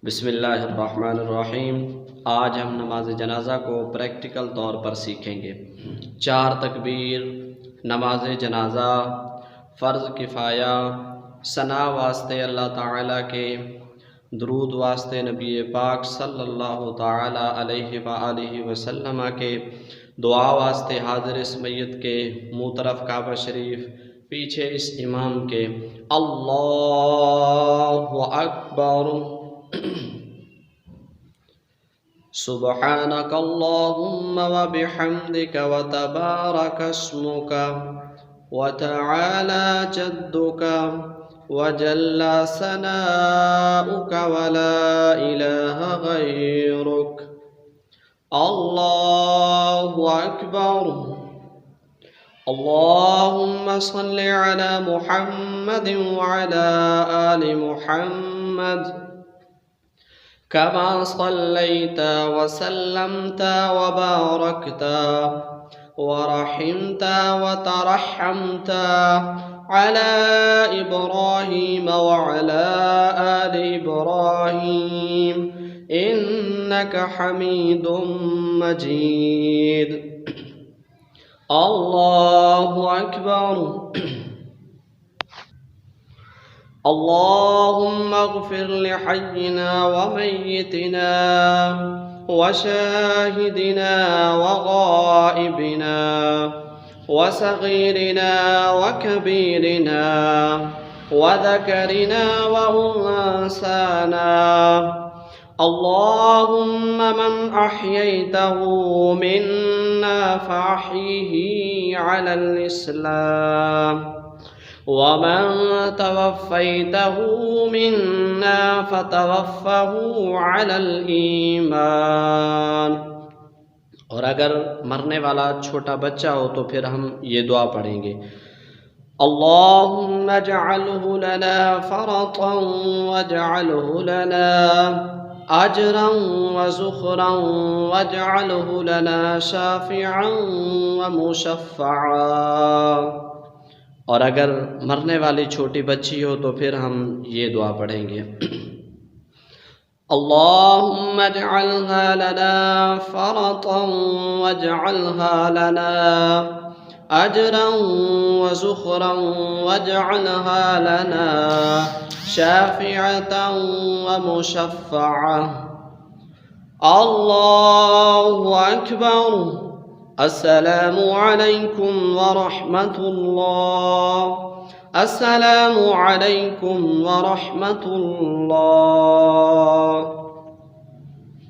बिस्मिल्लाहिर्रहमानिर्रहीम। आज हम नमाज जनाज़ा को प्रैक्टिकल तौर पर सीखेंगे। 4 तकबीर, नमाज जनाज़ा, फ़र्ज़ किफ़ाया, सना वास्ते अल्लाह ताला के, दुरूद वास्ते नबी पाक सल्लल्लाहु ताला अलैहि व आलिहि वसल्लम के, दुआ वास्ते हाज़िर इस मय्यत के, मुँह तरफ काबा शरीफ, पीछे इस इमाम के। अल्लाहु अकबर। सुब्हानक अल्लाहुम्मा व बिहम्दिक व तबारक अस्मुक व तआला जद्दुक व जल्ला सनाउक व ला इलाहा गैरुक। अल्लाहु अकबर। अल्लाहुम्मा सल्लि अला मुहम्मद व अला आलि मुहम्मद कमा सल्लैता व सल्लमता व बारकता व रहिमता व तरहमता अला इब्राहीम व अला आलि इब्राहीम इन्नक हमीदुम मजीद। अल्लाहु अकबर। अल्लाहुम्मा अग़फ़िर लिहय्यिना व मय्यितिना व शाहिदिना व गाइबिना व सग़ीरिना व कबीरिना व ज़करिना व उन्साना। अल्लाहुम्मा मन अह्यैतहु मिन्ना फ़अह्यिही अलल इस्लाम वमन तवफ़्फ़ैतहु मिन्ना फ़तवफ़्फ़हु अलल ईमान। और अगर मरने वाला छोटा बच्चा हो तो फिर हम ये दुआ पढ़ेंगे। अल्लाहुम्मा जअलहु लना फ़रतन वजअलहु लना अजरन व ज़ुख़रन वजअलहु लना शाफ़िअन व मुशफ़्फ़अ। और अगर मरने वाली छोटी बच्ची हो तो फिर हम ये दुआ पढ़ेंगे। अल्लाहुम्मा अजअलहा लना फ़रतन वजअलहा लना अजरन व ज़ुख़रन वजअलहा लना शाफ़िअतन व मुशफ़्फ़अ। अल्लाहु अकबर। अस्सलामु अलैकुम व रहमतुल्लाह। अस्सलामु अलैकुम व रहमतुल्लाह।